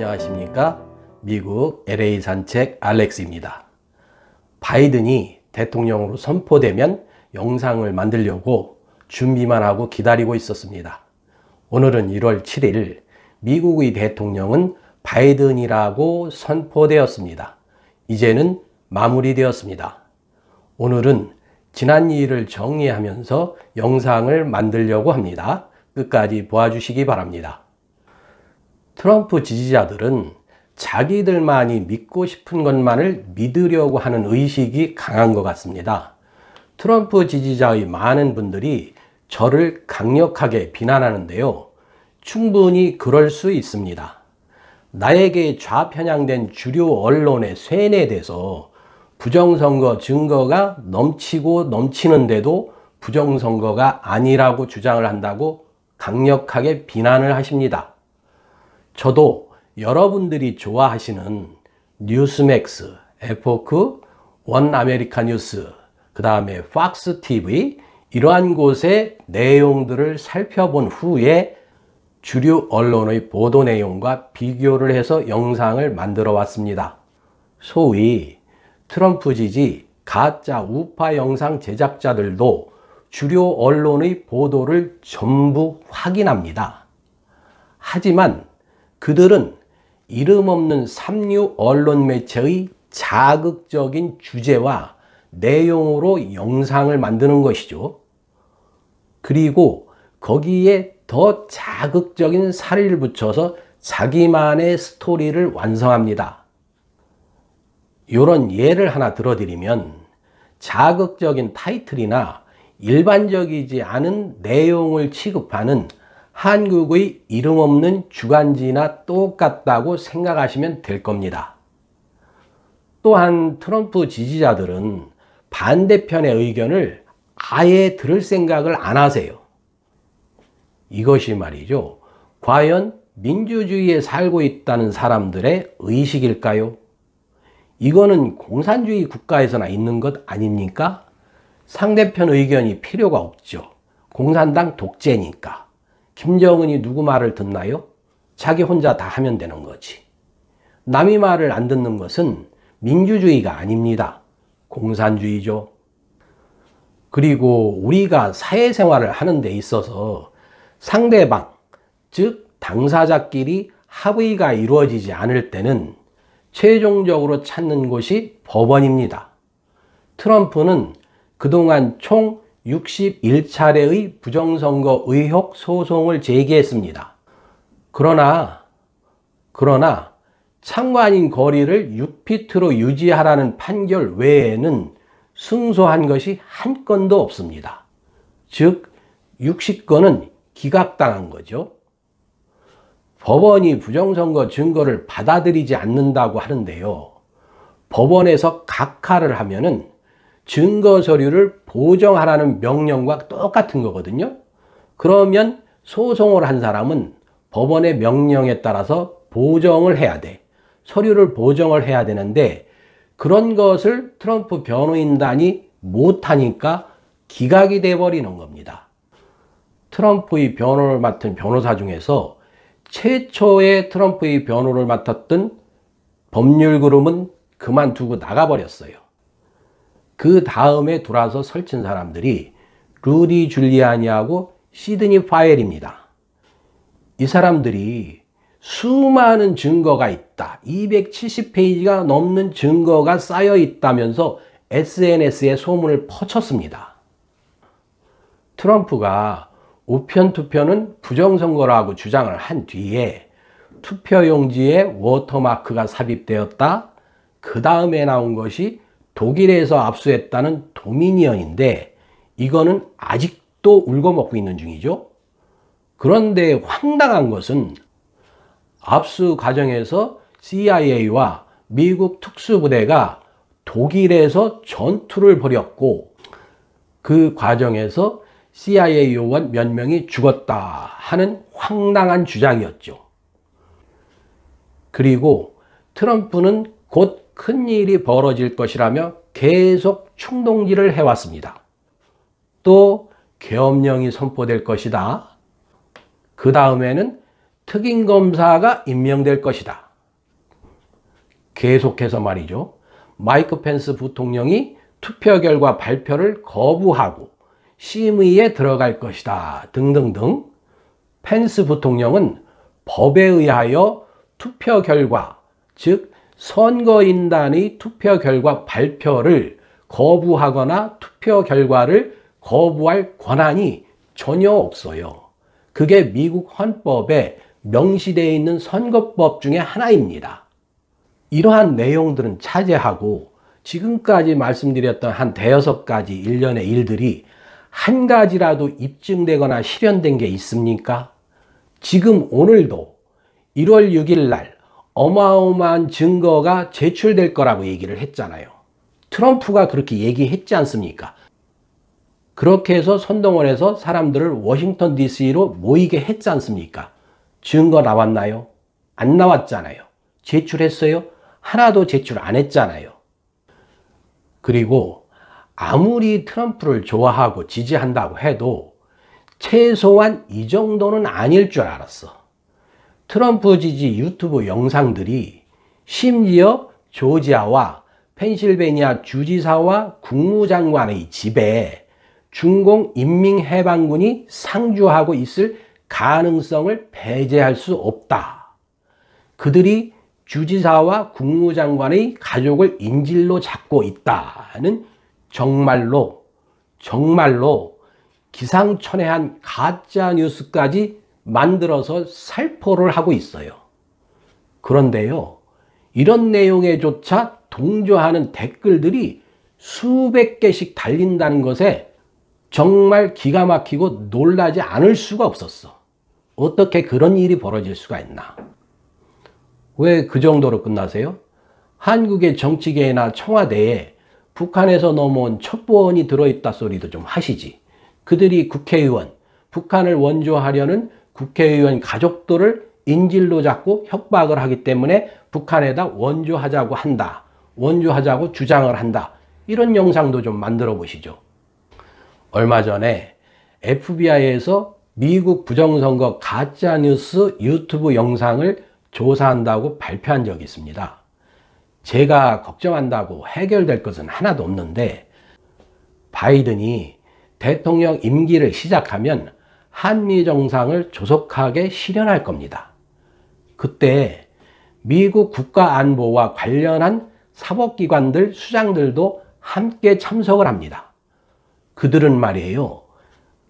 안녕하십니까? 미국 LA 산책 알렉스입니다. 바이든이 대통령으로 선포되면 영상을 만들려고 준비만 하고 기다리고 있었습니다. 오늘은 1월 7일 미국의 대통령은 바이든이라고 선포되었습니다. 이제는 마무리되었습니다. 오늘은 지난 일을 정리하면서 영상을 만들려고 합니다. 끝까지 봐주시기 바랍니다. 트럼프 지지자들은 자기들만이 믿고 싶은 것만을 믿으려고 하는 의식이 강한 것 같습니다. 트럼프 지지자의 많은 분들이 저를 강력하게 비난하는데요. 충분히 그럴 수 있습니다. 나에게 좌편향된 주류 언론에 쇠뇌돼서 부정선거 증거가 넘치고 넘치는데도 부정선거가 아니라고 주장을 한다고 강력하게 비난을 하십니다. 저도 여러분들이 좋아하시는 뉴스맥스, 에포크, 원 아메리카 뉴스, 그 다음에 팍스 TV 이러한 곳의 내용들을 살펴본 후에 주류 언론의 보도 내용과 비교를 해서 영상을 만들어 왔습니다. 소위 트럼프 지지 가짜 우파 영상 제작자들도 주류 언론의 보도를 전부 확인합니다. 하지만 그들은 이름 없는 삼류 언론 매체의 자극적인 주제와 내용으로 영상을 만드는 것이죠. 그리고 거기에 더 자극적인 살을 붙여서 자기만의 스토리를 완성합니다. 이런 예를 하나 들어드리면 자극적인 타이틀이나 일반적이지 않은 내용을 취급하는 한국의 이름 없는 주간지나 똑같다고 생각하시면 될 겁니다. 또한 트럼프 지지자들은 반대편의 의견을 아예 들을 생각을 안 하세요. 이것이 말이죠. 과연 민주주의에 살고 있다는 사람들의 의식일까요? 이거는 공산주의 국가에서나 있는 것 아닙니까? 상대편 의견이 필요가 없죠. 공산당 독재니까. 김정은이 누구 말을 듣나요? 자기 혼자 다 하면 되는 거지. 남의 말을 안 듣는 것은 민주주의가 아닙니다. 공산주의죠. 그리고 우리가 사회생활을 하는 데 있어서 상대방, 즉 당사자끼리 합의가 이루어지지 않을 때는 최종적으로 찾는 곳이 법원입니다. 트럼프는 그동안 총 61차례의 부정선거 의혹 소송을 제기했습니다. 그러나 참관인 거리를 6피트로 유지하라는 판결 외에는 승소한 것이 한 건도 없습니다. 즉 60건은 기각당한 거죠. 법원이 부정선거 증거를 받아들이지 않는다고 하는데요. 법원에서 각하를 하면은 증거 서류를 보정하라는 명령과 똑같은 거거든요. 그러면 소송을 한 사람은 법원의 명령에 따라서 보정을 해야 돼. 서류를 보정을 해야 되는데 그런 것을 트럼프 변호인단이 못하니까 기각이 돼버리는 겁니다. 트럼프의 변호를 맡은 변호사 중에서 최초의 트럼프의 변호를 맡았던 법률 그룹은 그만두고 나가버렸어요. 그 다음에 돌아서 설친 사람들이 루디 줄리아니하고 시드니 파웰입니다. 이 사람들이 수많은 증거가 있다. 270페이지가 넘는 증거가 쌓여 있다면서 SNS에 소문을 퍼쳤습니다. 트럼프가 우편투표는 부정선거라고 주장을 한 뒤에 투표용지에 워터마크가 삽입되었다. 그 다음에 나온 것이 독일에서 압수했다는 도미니언인데 이거는 아직도 울고먹고 있는 중이죠. 그런데 황당한 것은 압수 과정에서 CIA와 미국 특수부대가 독일에서 전투를 벌였고 그 과정에서 CIA 요원 몇 명이 죽었다 하는 황당한 주장이었죠. 그리고 트럼프는 곧 큰일이 벌어질 것이라며 계속 충동질을 해왔습니다. 또 계엄령이 선포될 것이다. 그 다음에는 특임검사가 임명될 것이다. 계속해서 말이죠. 마이크 펜스 부통령이 투표 결과 발표를 거부하고 심의에 들어갈 것이다 등등등. 펜스 부통령은 법에 의하여 투표 결과, 즉 선거인단의 투표 결과 발표를 거부하거나 투표 결과를 거부할 권한이 전혀 없어요. 그게 미국 헌법에 명시되어 있는 선거법 중에 하나입니다. 이러한 내용들은 차지하고 지금까지 말씀드렸던 한 대여섯 가지 일련의 일들이 한 가지라도 입증되거나 실현된 게 있습니까? 지금 오늘도 1월 6일 날 어마어마한 증거가 제출될 거라고 얘기를 했잖아요. 트럼프가 그렇게 얘기했지 않습니까? 그렇게 해서 선동원에서 사람들을 워싱턴 DC로 모이게 했지 않습니까? 증거 나왔나요? 안 나왔잖아요. 제출했어요? 하나도 제출 안 했잖아요. 그리고 아무리 트럼프를 좋아하고 지지한다고 해도 최소한 이 정도는 아닐 줄 알았어. 트럼프 지지 유튜브 영상들이 심지어 조지아와 펜실베니아 주지사와 국무장관의 집에 중공 인민해방군이 상주하고 있을 가능성을 배제할 수 없다. 그들이 주지사와 국무장관의 가족을 인질로 잡고 있다는 정말로 기상천외한 가짜 뉴스까지 만들어서 살포를 하고 있어요. 그런데요, 이런 내용에조차 동조하는 댓글들이 수백 개씩 달린다는 것에 정말 기가 막히고 놀라지 않을 수가 없었어. 어떻게 그런 일이 벌어질 수가 있나? 왜 그 정도로 끝나세요? 한국의 정치계나 청와대에 북한에서 넘어온 첩보원이 들어있다 소리도 좀 하시지. 그들이 국회의원, 북한을 원조하려는 국회의원 가족들을 인질로 잡고 협박을 하기 때문에 북한에다 원조하자고 한다. 원조하자고 주장을 한다. 이런 영상도 좀 만들어 보시죠. 얼마 전에 FBI에서 미국 부정선거 가짜뉴스 유튜브 영상을 조사한다고 발표한 적이 있습니다. 제가 걱정한다고 해결될 것은 하나도 없는데, 바이든이 대통령 임기를 시작하면 한미 정상을 조속하게 실현할 겁니다. 그때 미국 국가안보와 관련한 사법기관들 수장들도 함께 참석을 합니다. 그들은 말이에요,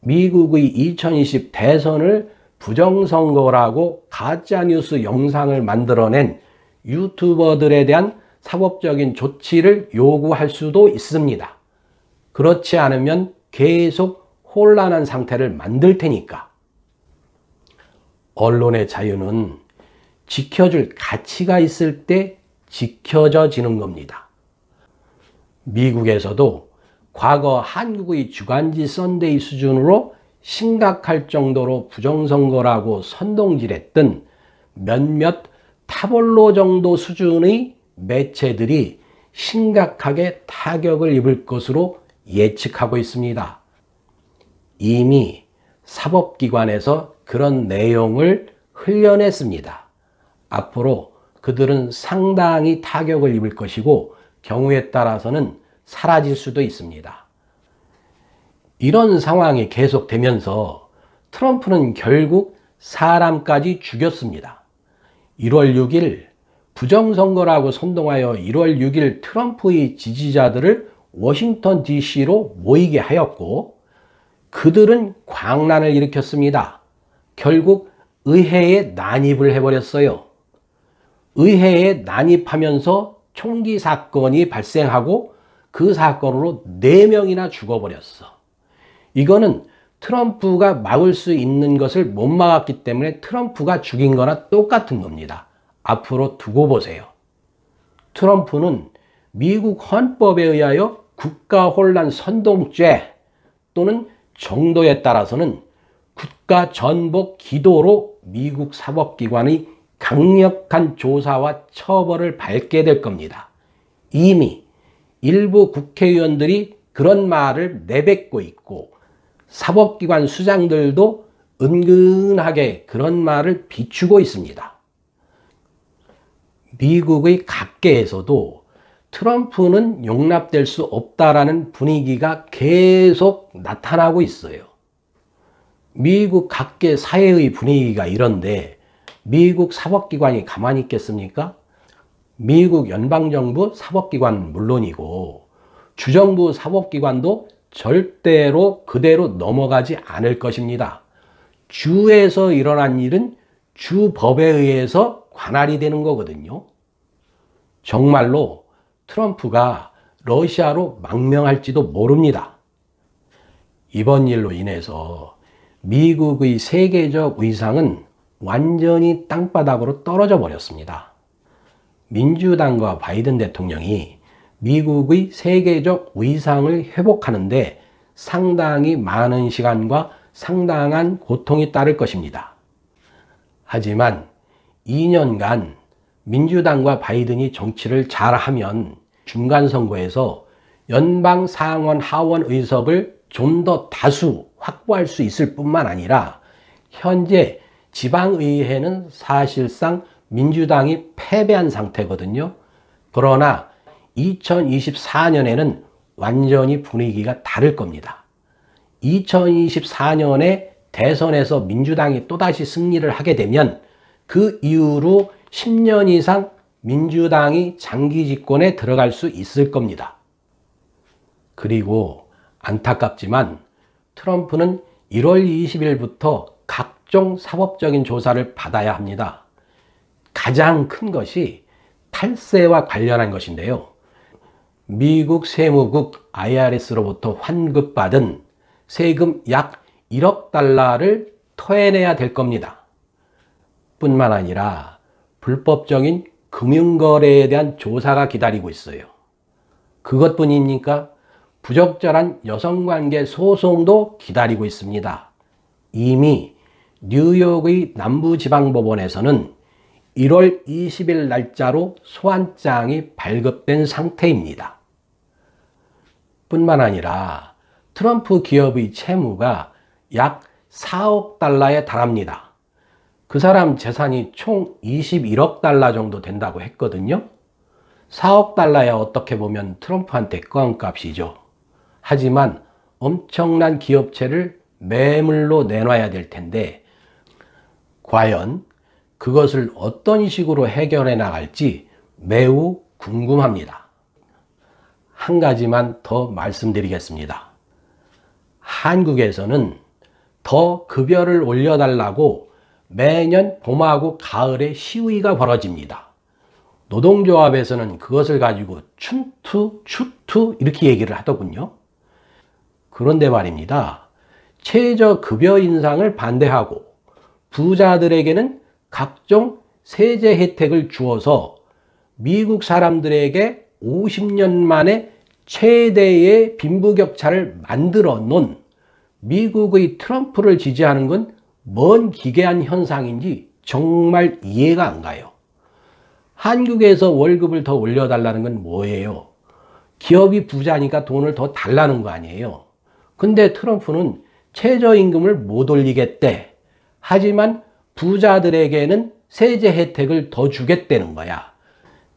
미국의 2020 대선을 부정선거라고 가짜뉴스 영상을 만들어낸 유튜버들에 대한 사법적인 조치를 요구할 수도 있습니다. 그렇지 않으면 계속 혼란한 상태를 만들 테니까. 언론의 자유는 지켜줄 가치가 있을 때 지켜져지는 겁니다. 미국에서도 과거 한국의 주간지 썬데이 수준으로 심각할 정도로 부정선거라고 선동질했던 몇몇 타블로 정도 수준의 매체들이 심각하게 타격을 입을 것으로 예측하고 있습니다. 이미 사법기관에서 그런 내용을 흘려냈습니다. 앞으로 그들은 상당히 타격을 입을 것이고 경우에 따라서는 사라질 수도 있습니다. 이런 상황이 계속되면서 트럼프는 결국 사람까지 죽였습니다. 1월 6일 부정선거라고 선동하여 1월 6일 트럼프의 지지자들을 워싱턴 DC로 모이게 하였고, 그들은 광란을 일으켰습니다. 결국 의회에 난입을 해버렸어요. 의회에 난입하면서 총기 사건이 발생하고 그 사건으로 4명이나 죽어버렸어. 이거는 트럼프가 막을 수 있는 것을 못 막았기 때문에 트럼프가 죽인 거나 똑같은 겁니다. 앞으로 두고 보세요. 트럼프는 미국 헌법에 의하여 국가혼란 선동죄 또는 정도에 따라서는 국가전복 기도로 미국 사법기관의 강력한 조사와 처벌을 받게 될 겁니다. 이미 일부 국회의원들이 그런 말을 내뱉고 있고, 사법기관 수장들도 은근하게 그런 말을 비추고 있습니다. 미국의 각계에서도 트럼프는 용납될 수 없다라는 분위기가 계속 나타나고 있어요. 미국 각계 사회의 분위기가 이런데 미국 사법기관이 가만히 있겠습니까? 미국 연방정부 사법기관은 물론이고 주정부 사법기관도 절대로 그대로 넘어가지 않을 것입니다. 주에서 일어난 일은 주법에 의해서 관할이 되는 거거든요. 정말로 트럼프가 러시아로 망명할지도 모릅니다. 이번 일로 인해서 미국의 세계적 위상은 완전히 땅바닥으로 떨어져 버렸습니다. 민주당과 바이든 대통령이 미국의 세계적 위상을 회복하는데 상당히 많은 시간과 상당한 고통이 따를 것입니다. 하지만 2년간 민주당과 바이든이 정치를 잘하면 중간선거에서 연방 상원 하원 의석을 좀 더 다수 확보할 수 있을 뿐만 아니라 현재 지방의회는 사실상 민주당이 패배한 상태거든요. 그러나 2024년에는 완전히 분위기가 다를 겁니다. 2024년에 대선에서 민주당이 또다시 승리를 하게 되면 그 이후로 10년 이상 민주당이 장기 집권에 들어갈 수 있을 겁니다. 그리고 안타깝지만 트럼프는 1월 20일부터 각종 사법적인 조사를 받아야 합니다. 가장 큰 것이 탈세와 관련한 것인데요. 미국 세무국 IRS로부터 환급받은 세금 약 1억 달러를 토해내야 될 겁니다. 뿐만 아니라 불법적인 금융거래에 대한 조사가 기다리고 있어요. 그것뿐입니까? 부적절한 여성관계 소송도 기다리고 있습니다. 이미 뉴욕의 남부지방법원에서는 1월 20일 날짜로 소환장이 발급된 상태입니다. 뿐만 아니라 트럼프 기업의 채무가 약 4억 달러에 달합니다. 그 사람 재산이 총 21억 달러 정도 된다고 했거든요. 4억 달러야 어떻게 보면 트럼프한테 껌값이죠. 하지만 엄청난 기업체를 매물로 내놔야 될 텐데 과연 그것을 어떤 식으로 해결해 나갈지 매우 궁금합니다. 한 가지만 더 말씀드리겠습니다. 한국에서는 더 급여를 올려달라고 매년 봄하고 가을에 시위가 벌어집니다. 노동조합에서는 그것을 가지고 춘투, 추투 이렇게 얘기를 하더군요. 그런데 말입니다. 최저급여 인상을 반대하고 부자들에게는 각종 세제 혜택을 주어서 미국 사람들에게 50년 만에 최대의 빈부격차를 만들어 놓은 미국의 트럼프를 지지하는 건 뭔 기괴한 현상인지 정말 이해가 안 가요. 한국에서 월급을 더 올려달라는 건 뭐예요? 기업이 부자니까 돈을 더 달라는 거 아니에요? 근데 트럼프는 최저임금을 못 올리겠대. 하지만 부자들에게는 세제 혜택을 더 주겠다는 거야.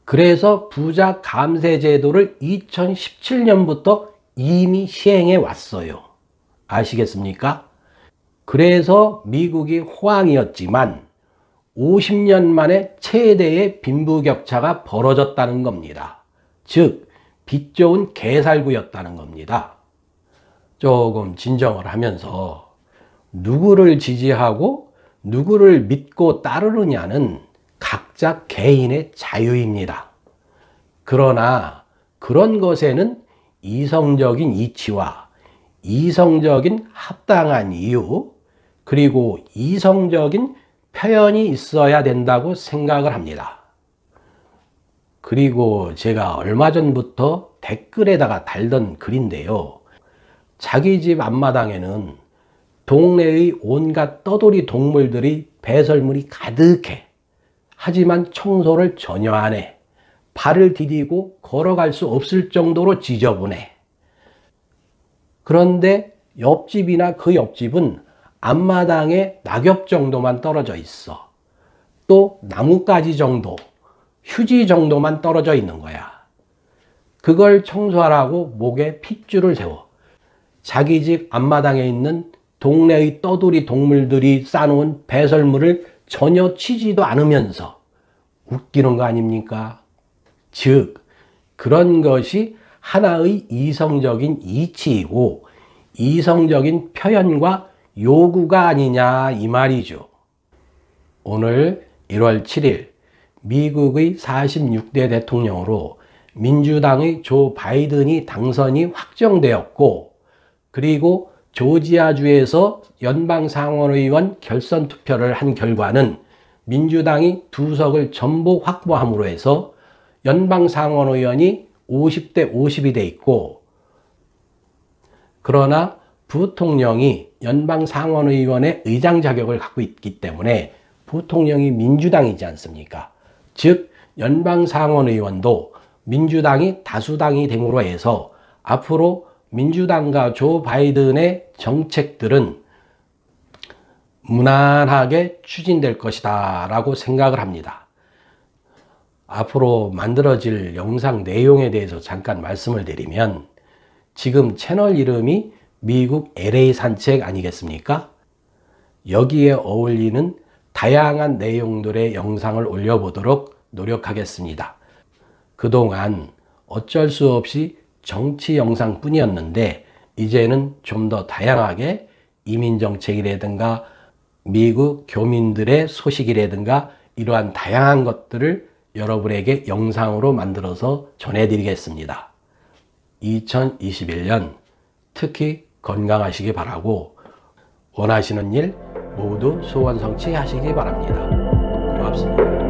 그래서 부자 감세 제도를 2017년부터 이미 시행해 왔어요. 아시겠습니까? 그래서 미국이 호황이었지만 50년 만에 최대의 빈부격차가 벌어졌다는 겁니다. 즉, 빚 좋은 개살구였다는 겁니다. 조금 진정을 하면서 누구를 지지하고 누구를 믿고 따르느냐는 각자 개인의 자유입니다. 그러나 그런 것에는 이성적인 이치와 이성적인 합당한 이유, 그리고 이성적인 표현이 있어야 된다고 생각을 합니다. 그리고 제가 얼마 전부터 댓글에다가 달던 글인데요. 자기 집 앞마당에는 동네의 온갖 떠돌이 동물들이 배설물이 가득해. 하지만 청소를 전혀 안 해. 발을 디디고 걸어갈 수 없을 정도로 지저분해. 그런데 옆집이나 그 옆집은 앞마당에 낙엽 정도만 떨어져 있어. 또 나뭇가지 정도, 휴지 정도만 떨어져 있는 거야. 그걸 청소하라고 목에 핏줄을 세워. 자기 집 앞마당에 있는 동네의 떠돌이 동물들이 싸놓은 배설물을 전혀 치지도 않으면서 웃기는 거 아닙니까? 즉, 그런 것이 하나의 이성적인 이치이고 이성적인 표현과 요구가 아니냐 이 말이죠. 오늘 1월 7일 미국의 46대 대통령으로 민주당의 조 바이든이 당선이 확정되었고, 그리고 조지아주에서 연방상원의원 결선 투표를 한 결과는 민주당이 2석을 전부 확보함으로 해서 연방상원의원이 50대 50이 돼 있고, 그러나 부통령이 연방상원의원의 의장 자격을 갖고 있기 때문에 부통령이 민주당이지 않습니까? 즉 연방상원의원도 민주당이 다수당이 됨으로 해서 앞으로 민주당과 조 바이든의 정책들은 무난하게 추진될 것이다 라고 생각을 합니다. 앞으로 만들어질 영상 내용에 대해서 잠깐 말씀을 드리면, 지금 채널 이름이 미국 LA 산책 아니겠습니까? 여기에 어울리는 다양한 내용들의 영상을 올려보도록 노력하겠습니다. 그동안 어쩔 수 없이 정치 영상 뿐이었는데 이제는 좀 더 다양하게 이민정책이라든가 미국 교민들의 소식이라든가 이러한 다양한 것들을 여러분에게 영상으로 만들어서 전해드리겠습니다. 2021년 특히 건강하시기 바라고, 원하시는 일 모두 소원 성취하시기 바랍니다. 고맙습니다.